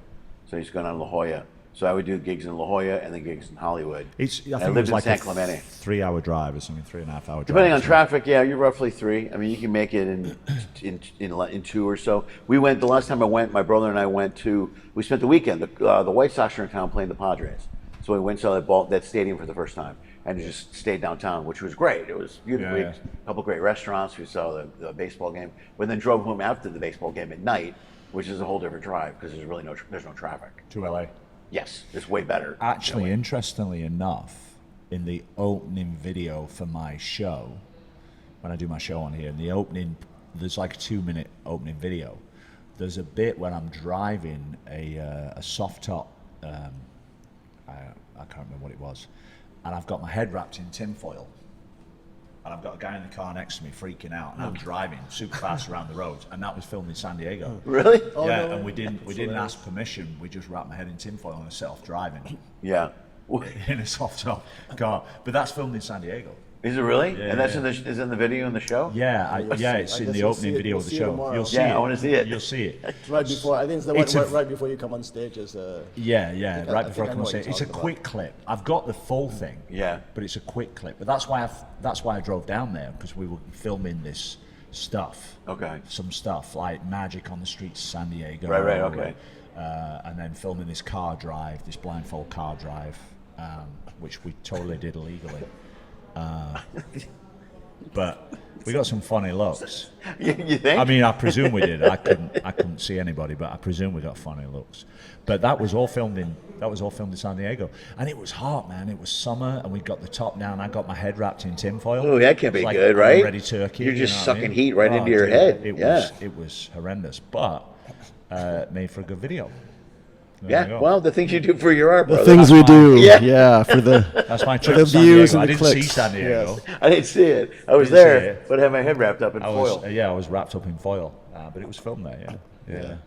So I used to go down to La Jolla. So I would do gigs in La Jolla and then gigs in Hollywood. I And think I it lived was in like San a Clemente. 3-hour drive or something, 3.5 hour drive. Depending or on something. traffic, yeah, you're roughly 3. I mean, you can make it in 2 or so. We went the last time I went. My brother and I went to. We spent the weekend. The White Sox are in town playing the Padres, so we went to that stadium for the first time and just stayed downtown, which was great. It was beautiful. Yeah, yeah. A couple great restaurants. We saw the baseball game, but then drove home after the baseball game at night, which is a whole different drive because there's no traffic. To LA. Yes, it's way better. Actually, interestingly enough, in the opening video for my show, when I do my show on here, in the opening, there's like a 2-minute opening video. There's a bit when I'm driving a soft top, I can't remember what it was, and I've got my head wrapped in tinfoil. And I've got a guy in the car next to me freaking out, and I'm driving super fast around the roads, and that was filmed in San Diego. Really? Yeah, and we didn't ask permission. We just wrapped my head in tinfoil and set off driving Yeah. in a soft top car. But that's filmed in San Diego. Is it really? Yeah, And that's yeah. is in the video in the show? Yeah, You'll yeah, see- it's I in guess the you'll opening see it- video you'll of the see it show. tomorrow. You'll see Yeah, it. I wanna see it. You'll see it. Right before, I think it's the It's one a- right before you come on stage. Is Yeah, I right think before I I come know on what stage. you're It's a talking quick clip. I've got the full thing. Yeah. But it's a quick clip. But that's why I drove down there, because we were filming this stuff. Okay. Some stuff like Magic on the Streets of San Diego. Right, okay. And then filming this car drive, this blindfold car drive, which we totally did illegally. But we got some funny looks. You think? I mean, I presume we did. I couldn't see anybody, but I presume we got funny looks. But that was all filmed in San Diego, and it was hot, man. It was summer, and we got the top down. I got my head wrapped in tinfoil. Oh, that can't be It was good, like right? Ready turkey. You're you just know what I sucking mean? heat right into your dude, head. It was horrendous, but made for a good video. There you yeah. go. Well, the things you do for your art, brother. the things we do. Yeah. Yeah, for the That's my trip the to San views Diego. I and the didn't see clicks. San Diego. Yes. I didn't see it. I was Didn't see there, it. but I had my head wrapped up in I foil. was wrapped up in foil, but it was filmed there. Yeah.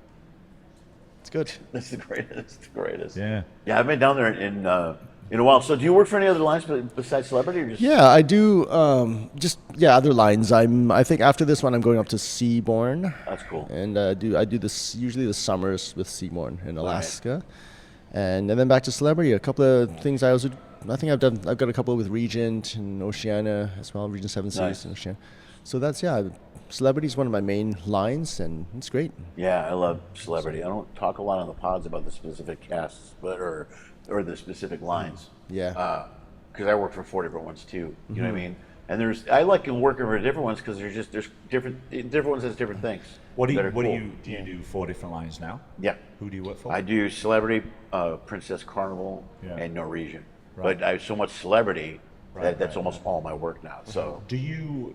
It's good. That's the greatest. That's the greatest. Yeah. Yeah, I've been down there in a while. So, do you work for any other lines besides Celebrity, or just? Yeah, I do. Other lines. I think after this one, I'm going up to Seabourn, That's cool. and I do this usually the summers with Seabourn in Alaska, and then back to Celebrity. A couple of things I think I've done. I've got a couple with Regent and Oceania as well. Regent 7 Seas Nice. and Oceania. So that's Celebrity is one of my main lines, and it's great. Yeah, I love Celebrity. I don't talk a lot on the pods about the specific casts, or the specific lines. Yeah. Because I work for 4 different ones too. You know what I mean? And I like working for different ones because there's different ones has different things. What do that you are what cool. do you do 4 different lines now? Yeah. Who do you work for? I do Celebrity, Princess Carnival, Yeah. and Norwegian. Right. But I have so much Celebrity that's right, almost all my work now. So Do you?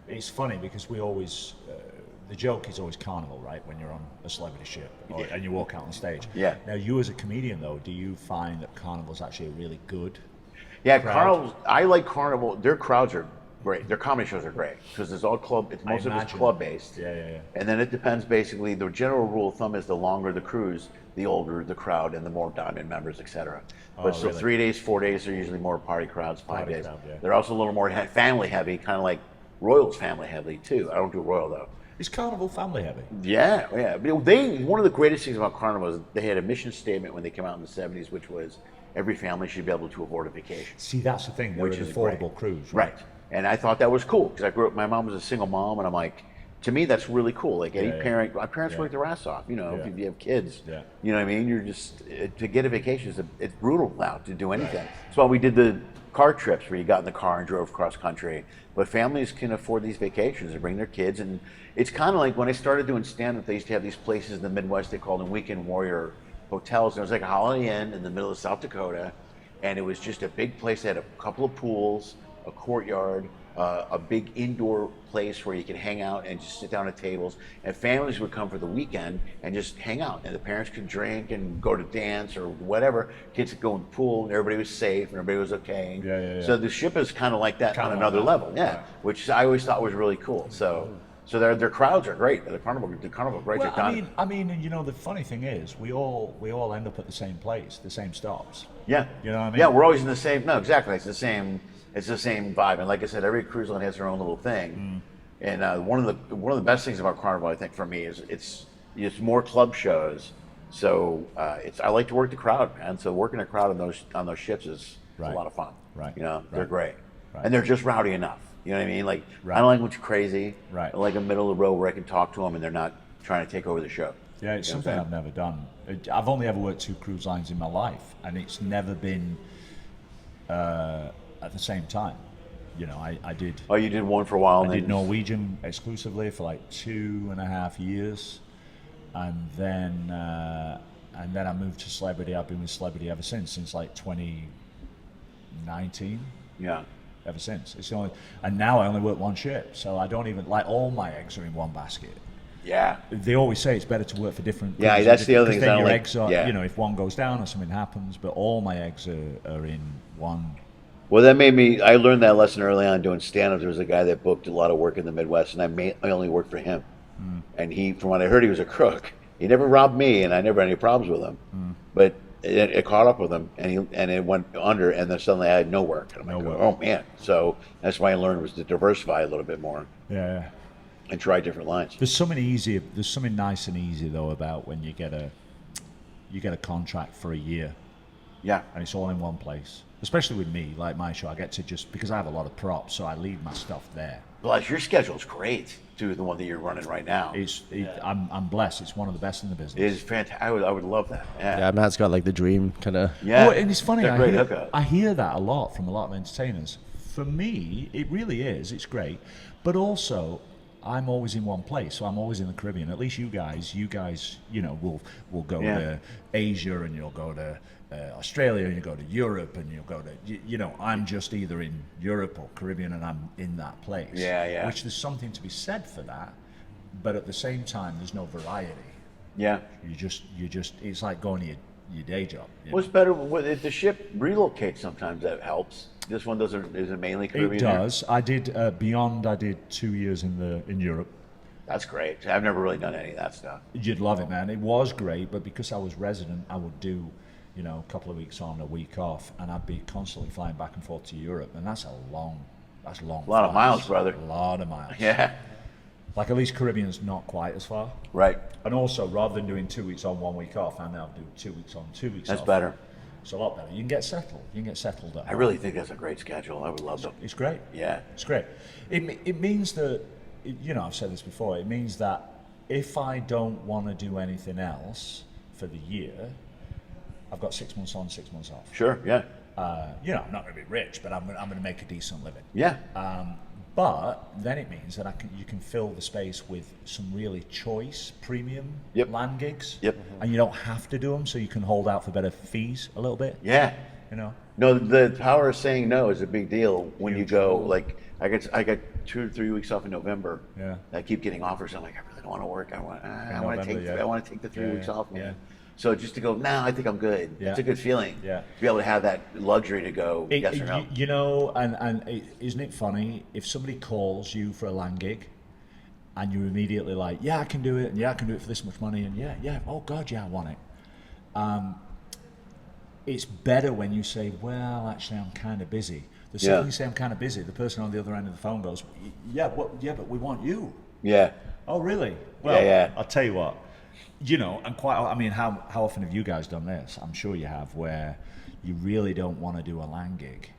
It's funny because we always. The joke is always Carnival, right? When you're on a celebrity ship and you walk out on stage. Yeah. Now, you as a comedian, though, do you find that Carnival's actually a really good? yeah, crowd? Carnival. I like Carnival. Their crowds are great. Their comedy shows are great because it's all club. Most of it's imagine. club based. Yeah. And then it depends. Basically, the general rule of thumb is the longer the cruise, the older the crowd, and the more diamond members, etc. But so really? 3 days, 4 days are usually more party crowds. 5 Party days, crowd, yeah. they're also a little more family heavy, kind of like Royal's family heavy too. I don't do Royal though. Is Carnival family heavy? Yeah, yeah. They one of the greatest things about Carnival is they had a mission statement when they came out in the '70s, which was every family should be able to afford a vacation. See, that's the thing. They're Which an is affordable great. cruise, Right. And I thought that was cool because I grew up. My mom was a single mom, and I'm like, to me, that's really cool. Like any Yeah, yeah. parent, my parents Yeah. work their ass off. You know, Yeah. if you have kids, Yeah. you know what I mean. You're just to get a vacation it's brutal now to do anything. That's why we did the car trips where you got in the car and drove cross country. But families can afford these vacations and bring their kids, and it's kind of like when I started doing stand-up. They used to have these places in the Midwest they called them weekend warrior hotels. And it was like a Holiday Inn in the middle of South Dakota, and it was just a big place that had a couple of pools, a courtyard, a big indoor place where you could hang out and just sit down at tables. And families would come for the weekend and just hang out. And the parents could drink and go to dance or whatever. Kids could go in the pool, and everybody was safe and everybody was okay. Yeah. So the ship is kind of like that Kinda on like another that. level, yeah. Right. Which I always thought was really cool. So their crowds are great. The carnival great. Well, They've done. I mean, and you know, the funny thing is, we all end up at the same place, the same stops. Yeah. You know what I mean? Yeah, we're always in the same. No, exactly. It's the same. It's the same vibe. And like I said, every cruise line has their own little thing. And one of the best things about Carnival, I think, for me, is it's more club shows. So I like to work the crowd, man. So working a crowd on those ships is a Right. lot of fun. Right. You know, they're Right. great. Right. And they're just rowdy enough. You know what I mean? Like Right. I don't like much crazy. Right. I like a middle of the road where I can talk to them and they're not trying to take over the show. Yeah, it's You know what something I'm I've never done. I've only ever worked 2 cruise lines in my life, and it's never been at the same time. You know, I did. Oh, you did one for a while. I And did then Norwegian exclusively for like 2.5 years, and then I moved to Celebrity. I've been with Celebrity ever since like 2019. Yeah. Ever since. It's the only, and now I only work one ship, so I don't even like all my eggs are in one basket. Yeah. They always say it's better to work for different. Yeah, cruises, that's the other thing because is I then don't your like- eggs are, yeah. you know, if one goes down or something happens, but all my eggs are in one. Well, that made me. I learned that lesson early on doing stand-up. There was a guy that booked a lot of work in the Midwest, and I only worked for him. And he, from what I heard, he was a crook. He never robbed me, and I never had any problems with him. But it caught up with him, and it went under, and then suddenly I had no work. And I'm No like, work. oh man! So that's why I learned was to diversify a little bit more Yeah. and try different lines. There's something easy. There's something nice and easy though about when you get a contract for a year, Yeah. and it's all in one place. Especially with me, like my show, I get to just because I have a lot of props, so I leave my stuff there. Plus, your schedule's great too. The one that you're running right now. I'm blessed. It's one of the best in the It business. is fantastic. I would love that. Yeah. Yeah, Matt's got like the dream kind of. Yeah. Oh, and it's funny. It's a great I hookup. hear that a lot from a lot of entertainers. For me, it really is. It's great, but also I'm always in one place, so I'm always in the Caribbean. At least you guys, you know, will go Yeah. to Asia and you'll go to Australia and you go to Europe and you'll go to, you know, I'm just either in Europe or Caribbean and I'm in that place. Yeah. Which there's something to be said for that, but at the same time, there's no variety. Yeah. You just, it's like going to your day job. you know? What's better if the ship relocates? Sometimes that helps. This one doesn't. Is it mainly Caribbean? It does. I did Beyond. I did 2 years in Europe. That's great. I've never really done any of that stuff. You'd love it, man. It was great, but because I was resident, I would do, you know, a couple of weeks on, a week off, and I'd be constantly flying back and forth to Europe, and that's long. A lot of flights. miles, brother. A lot of miles. Yeah. Like at least Caribbean's not quite as far. Right. And also, rather than doing 2 weeks on, 1 week off, I now do 2 weeks on, 2 weeks off. That's better. It's a lot better. You can get settled. At I really think that's a great schedule. I would love to. It's great. Yeah. It's great. It means that, you know, I've said this before, it means that if I don't want to do anything else for the year, I've got 6 months on, 6 months off. Sure. Yeah. You know, I'm not going to be rich, but I'm going to make a decent living. Yeah. But then it means that you can fill the space with some really choice premium Yep. land gigs. Yep. And you don't have to do them, so you can hold out for better fees a little bit. Yeah. You know. No, the power of saying no is a big deal when you go. Like I got 2 or 3 weeks off in November. Yeah. I keep getting offers. I'm like, I really don't want to work. I want to November, take. yeah. I want to take the 3 Yeah, weeks yeah, off, man. yeah. So just to go, nah, I think I'm good. Yeah. It's a good feeling. Yeah. To be able to have that luxury to go yes or no. You know, isn't it funny if somebody calls you for a land gig, and you're immediately like, yeah, I can do it, and yeah, I can do it for this much money, and yeah, oh God, yeah, I want it. It's better when you say, well, actually, I'm kind of busy. The second Yeah. you say I'm kind of busy, the person on the other end of the phone goes, yeah, but we want you. Yeah. Oh, really? Well, Yeah. I'll tell you what. You know, and I mean, how often have you guys done this? I'm sure you have, where you really don't want to do a land gig,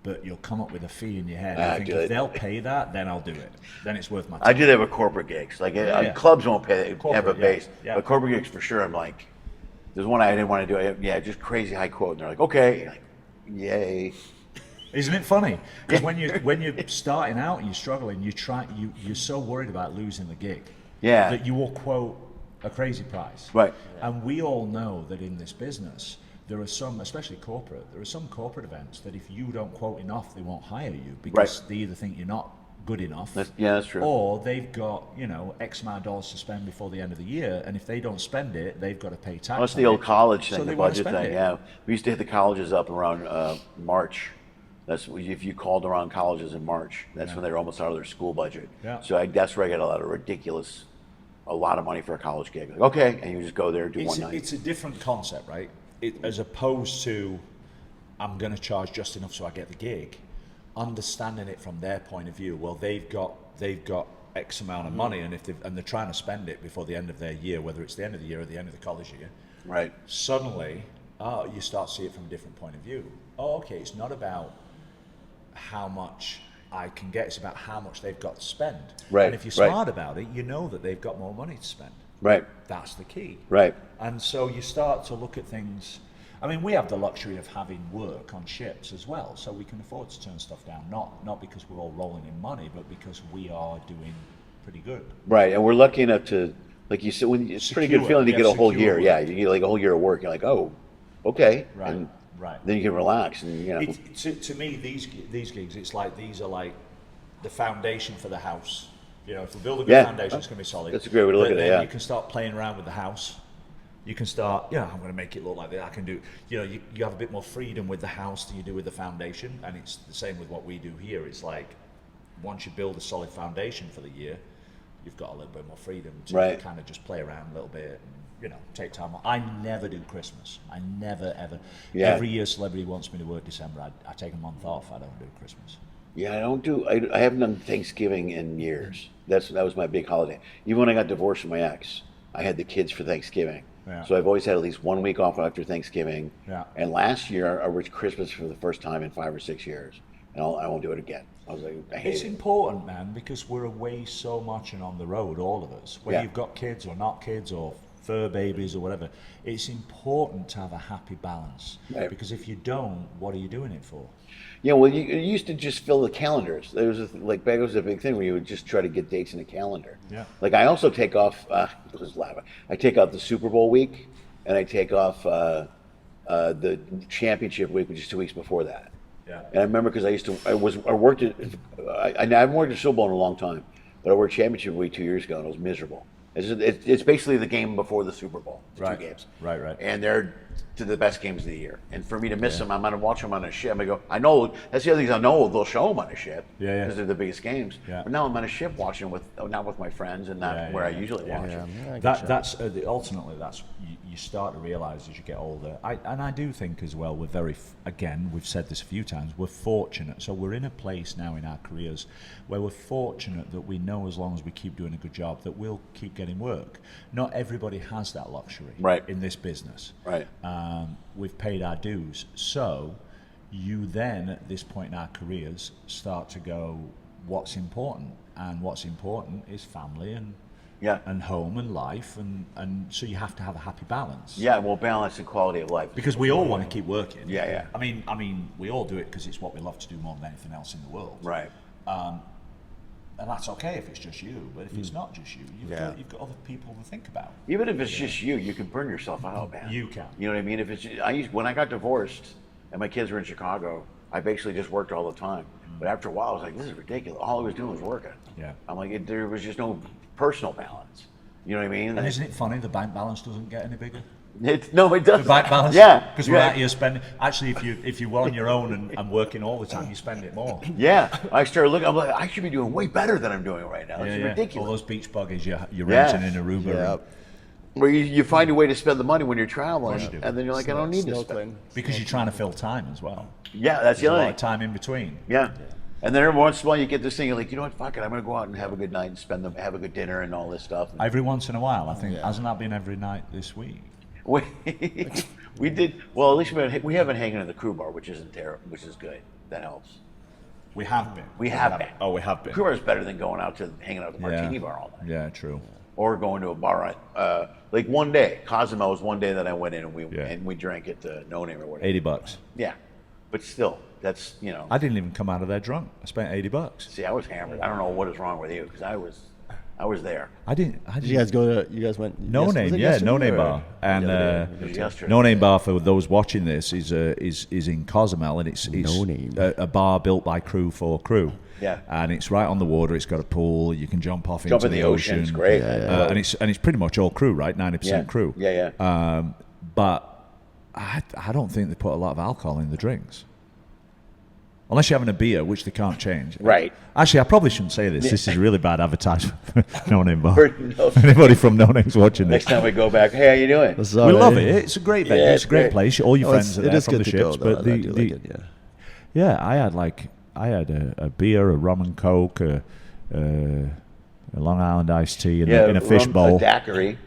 but you'll come up with a fee in your head. You think, if they'll pay that, then I'll do it. Then it's worth my time. I do that with corporate gigs. Like clubs won't pay, have a base, but corporate gigs for sure. I'm like, there's one I didn't want to do. Yeah, just crazy high quote, and they're like, okay, like, yay. Isn't it funny? Because when you're starting out and you're struggling, you're so worried about losing the gig, that you will quote a crazy price. Right. And we all know that in this business, there are some, especially corporate, there are some corporate events that if you don't quote enough, they won't hire you because they either think you're not good enough. That's true. Or they've got, X amount of dollars to spend before the end of the year, and if they don't spend it, they've got to pay tax. That's the old college thing, so the budget thing. Yeah, we used to hit the colleges up around March. That's if you called around colleges in March. That's when they were almost out of their school budget. Yeah. So that's where I get a lot of money for a college gig. Like, okay, and you just go there and do one night. It's a different concept, right? As opposed to, I'm going to charge just enough so I get the gig. Understanding it from their point of view, well, they've got X amount of money, and they're trying to spend it before the end of their year, whether it's the end of the year or the end of the college year. Right. Suddenly, you start to see it from a different point of view. Oh, okay, it's not about how much I can get, it's about how much they've got to spend. Right. And if you're smart about it, you know that they've got more money to spend. Right. That's the key. Right. And so you start to look at things. I mean, we have the luxury of having work on ships as well, so we can afford to turn stuff down, not because we're all rolling in money, but because we are doing pretty good. Right, and we're lucky enough to, like you said, it's a pretty good feeling to get a whole year. Work. Yeah, you get like a whole year of work. You're like, oh, okay. Right. And right. then you can relax, and To me, these gigs, it's like these are like the foundation for the house. If we build a good foundation, it's going to be solid. That's a great way to look at it. Yeah. You can start playing around with the house. You can start, I'm going to make it look like that. I can do, you have a bit more freedom with the house than you do with the foundation. And it's the same with what we do here. It's like, once you build a solid foundation for the year, you've got a little bit more freedom to kind of just play around a little bit and, take time off. I never do Christmas. I never, ever. Yeah. Every year Celebrity wants me to work December. I take a month off. I don't do Christmas. Yeah, I haven't done Thanksgiving in years. That was my big holiday. Even when I got divorced from my ex, I had the kids for Thanksgiving. Yeah. So I've always had at least 1 week off after Thanksgiving. Yeah. And last year I worked Christmas for the first time in 5 or 6 years, and I won't do it again. I was like, I hate it. It's important, man, because we're away so much and on the road, all of us. Whether you've got kids or not kids or fur babies or whatever, it's important to have a happy balance. Right. Because if you don't, what are you doing it for? Yeah, well, you used to just fill the calendars. There was back was a big thing where you would just try to get dates in the calendar. Yeah. Like I also take off. I take off the Super Bowl week, and I take off the championship week, which is 2 weeks before that. Yeah. And I remember because I worked at. I haven't worked at Super Bowl in a long time, but I worked championship week 2 years ago, and it was miserable. It's basically the game before the Super Bowl, the two games. Right. And they're the best games of the year. And for me to miss them, I'm going to watch them on a ship. I know, that's the other thing I know, they'll show them on a ship because they're the biggest games. Yeah. But now I'm on a ship watching them not with my friends and not where I usually watch them. That's ultimately, you start to realize as you get older. I do think as well, we've said this a few times, we're fortunate. So we're in a place now in our careers where we're fortunate that we know as long as we keep doing a good job that we'll keep getting work. Not everybody has that luxury in this business. Right. We've paid our dues. So you then, at this point in our careers, start to go, what's important? And what's important is family and home and life, and so you have to have a happy balance. Yeah, well, balance and quality of life. Because we all want to keep working. Yeah. I mean, we all do it because it's what we love to do more than anything else in the world. Right. And that's okay if it's just you, but if it's not just you, you've got other people to think about. Even if it's just you can burn yourself out, man. You can. You know what I mean? If it's when I got divorced and my kids were in Chicago, I basically just worked all the time. But after a while, I was like, this is ridiculous. All I was doing was working. Yeah. I'm like, there was just no personal balance. You know what I mean? And isn't it funny the bank balance doesn't get any bigger? No, it doesn't. The bank balance? Yeah. Because we're out here spending. Actually, if you're on your own and working all the time, you spend it more. Yeah. I started looking. I'm like, I should be doing way better than I'm doing right now. It's ridiculous. All those beach buggies you're renting in Aruba. Yeah. Where you find a way to spend the money when you're traveling, and then you're like, I don't need to spend. Because you're trying to fill time as well. Yeah, that's the other thing. A lot of time in between. Yeah. And then every once in a while you get this thing, you're like, you know what, fuck it, I'm going to go out and have a good night and have a good dinner and all this stuff. Every once in a while, I think. Hasn't that been every night this week? We did, well, at least we haven't hanging in the crew bar, which isn't terrible, which is good. That helps. We have been. We have been. Oh, we have been. Crew bar is better than going out to hanging out at the martini bar all night. Yeah, true. Or going to a bar. Like one day, Cozumel was one day that I went in and we drank at the No Name or whatever. $80. Yeah, but still, that's, you know. I didn't even come out of there drunk. I spent $80. See, I was hammered. I don't know what is wrong with you because I was there. I didn't. Did you guys go to? You guys went? No was Name, it yeah, yesterday No Name or- Bar, and It was yesterday. No Name Bar for those watching this is in Cozumel, and it's No Name. a bar built by crew for crew. Yeah. And it's right on the water. It's got a pool. You can jump off Jump into in the ocean. It's great. And it's pretty much all crew, right? 90% crew. Yeah. But I don't think they put a lot of alcohol in the drinks. Unless you're having a beer, which they can't change. Right. Actually, I probably shouldn't say this. This is really bad advertisement for No Name Bar. No. Anybody from No Name's watching Next this. time we go back, hey, how you doing? That's We all love right. it. It's a great venue. Yeah, it's a great great. place. All your Oh, friends are it there is from good the to go, ships. though. But I do like it, yeah, I had a beer, a rum and coke, a Long Island iced tea in a fish bowl, A daiquiri.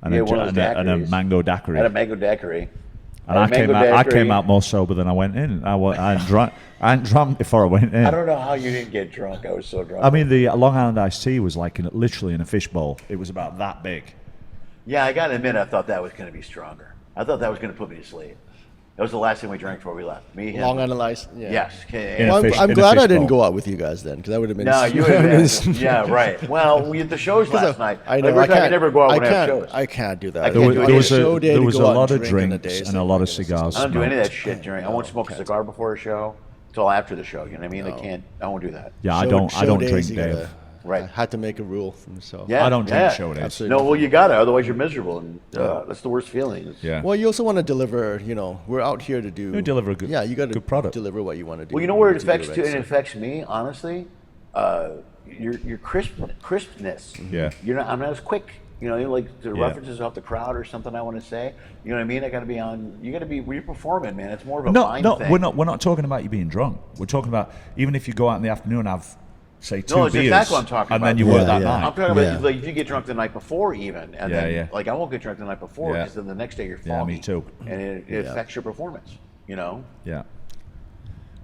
and, Yeah, one of those and a daiquiris. mango I had a daiquiri. mango daiquiri. And I came out more sober than I went in. I hadn't drunk before I went in. I don't know how you didn't get drunk. I was so drunk. I mean, the Long Island iced tea was like literally in a fish bowl. It was about that big. Yeah, I got to admit, I thought that was going to be stronger. I thought that was going to put me to sleep. That was the last thing we drank before we left. Me, him. Long Island Ice. Yeah. Yes. In a Well, fish- I'm in a glad fish I didn't bowl. go out with you guys then, because I would have been. No, you would have been. Yeah, right. Well, we had the shows last night. I know. Like, I I can't. never go out I when I have can't. shows. I can't do that. I can't do There was any a, show day there to was a go out lot of drink in the drinks day, and so a lot of it's just- cigars. I don't do any of that smoked. shit during. I won't smoke a cigar before a show until after the show. You know what I mean? I can't. I won't do that. Yeah, I Show- don't show drink, days, you Dave. gotta- Right. I had to make a rule for myself. Yeah. I don't drink yeah. show days. Absolutely. No, well, you got to. Otherwise, you're miserable, and that's the worst feeling. It's- Yeah. Well, you also want to deliver. You know, we're out here to do. You deliver a good- Yeah, you got to good product. deliver what you want to do. Well, you know where it to do affects right, too, and so- it affects me honestly. Your crispness. Yeah. You're not. I'm not as quick. You know, like the references off the crowd or something I want to say. You know what I mean? I got to be on. You got to be. When you're performing, man, it's more of a mind thing. We're not talking about you being drunk. We're talking about even if you go out in the afternoon and have, say, two No, it's beers, exactly what I'm talking and about. then you Yeah, work that yeah. night. I'm talking about Yeah. like if you get drunk the night before, even, and Yeah, then yeah. like I won't get drunk the night before Yeah. because then the next day you're foggy. Yeah, me too. And it Yeah. affects your performance. You know. Yeah.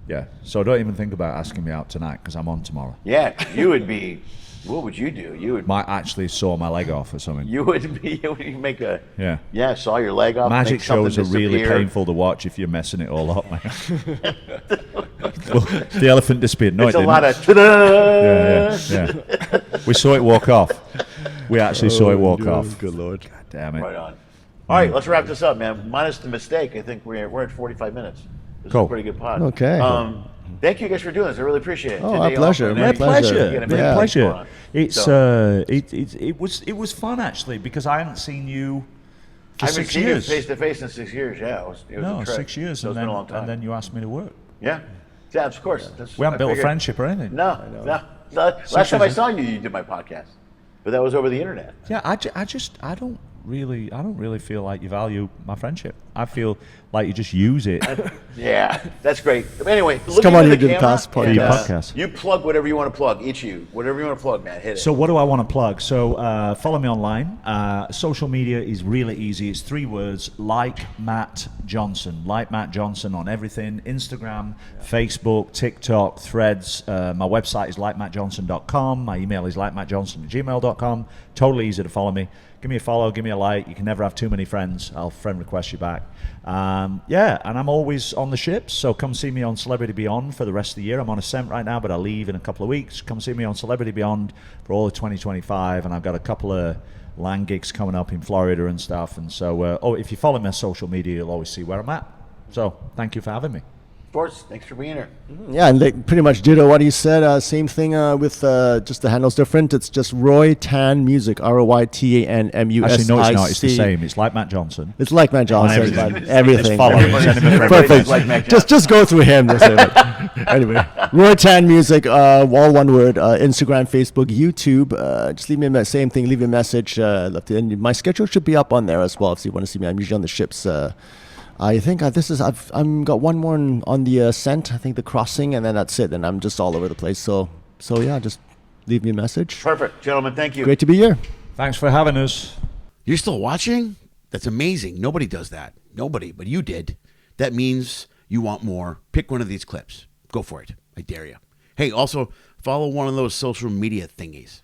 Yeah. So don't even think about asking me out tonight because I'm on tomorrow. Yeah, you would be. What would you do? You would. Might actually saw my leg off or something. You would be. You would make a. Yeah. Yeah, saw your leg off. Magic make something shows are really disappear. painful to watch if you're messing it all up, man. Well, the elephant disappeared. No, It's it a didn't. lot of. Ta-da! Yeah. We saw it walk off. We actually saw it walk off. Good lord. God damn it. Right on. All right, let's wrap this up, man. Minus the mistake, I think we're at 45 minutes. This is Cool. a pretty good pod. Okay. Thank you guys for doing this. I really appreciate it. Oh, Today our off pleasure. on My any- pleasure. Yeah, My Yeah. pleasure. It's So- it was fun actually because I hadn't seen you for I haven't 6 seen you years. face to face in 6 years. Yeah, it was No, a trip. 6 years, So and it's been a long time. then you asked me to work. Yeah, of course. That's- We haven't I built a figured- friendship or anything. No. Last time I saw you, you did my podcast, but that was over the internet. Yeah, I don't really feel like you value my friendship. I feel like you just use it. Yeah, that's great. But anyway, look come on into here the to the camera past and, podcast. You plug whatever you want to plug. Each you, whatever you want to plug, man. Hit it. So what do I want to plug? So follow me online. Social media is really easy. It's 3 words, like Matt Johnson. Like Matt Johnson on everything. Instagram, Facebook, TikTok, Threads. My website is likemattjohnson.com. My email is likemattjohnson@gmail.com. Totally easy to follow me. Give me a follow, give me a like. You can never have too many friends. I'll friend request you back. Yeah, and I'm always on the ships, so come see me on Celebrity Beyond for the rest of the year. I'm on Ascent right now, but I leave in a couple of weeks. Come see me on Celebrity Beyond for all of 2025, and I've got a couple of land gigs coming up in Florida and stuff. And so, if you follow me on social media, you'll always see where I'm at. So, thank you for having me. Of course, thanks for being here. Yeah, and they pretty much ditto what he said. Same thing with just the handle's different. It's just Roy Tan Music, ROYTANMUSIC. Actually, no, it's not. It's the same. It's like Matt Johnson. It's like Matt Johnson, everything. but everything. Just follow him. Send him a friend Perfect. request. Like Matt Just go through him. That's it. Anyway, Roy Tan Music, all one word. Instagram, Facebook, YouTube. Just leave me a same thing. Leave me a message. And my schedule should be up on there as well if you want to see me. I'm usually on the ships. I think I'm got one more on the Ascent. I think the crossing, and then that's it. And I'm just all over the place. So yeah, just leave me a message. Perfect, gentlemen. Thank you. Great to be here. Thanks for having us. You're still watching? That's amazing. Nobody does that. Nobody, but you did. That means you want more. Pick one of these clips. Go for it. I dare you. Hey, also follow one of those social media thingies.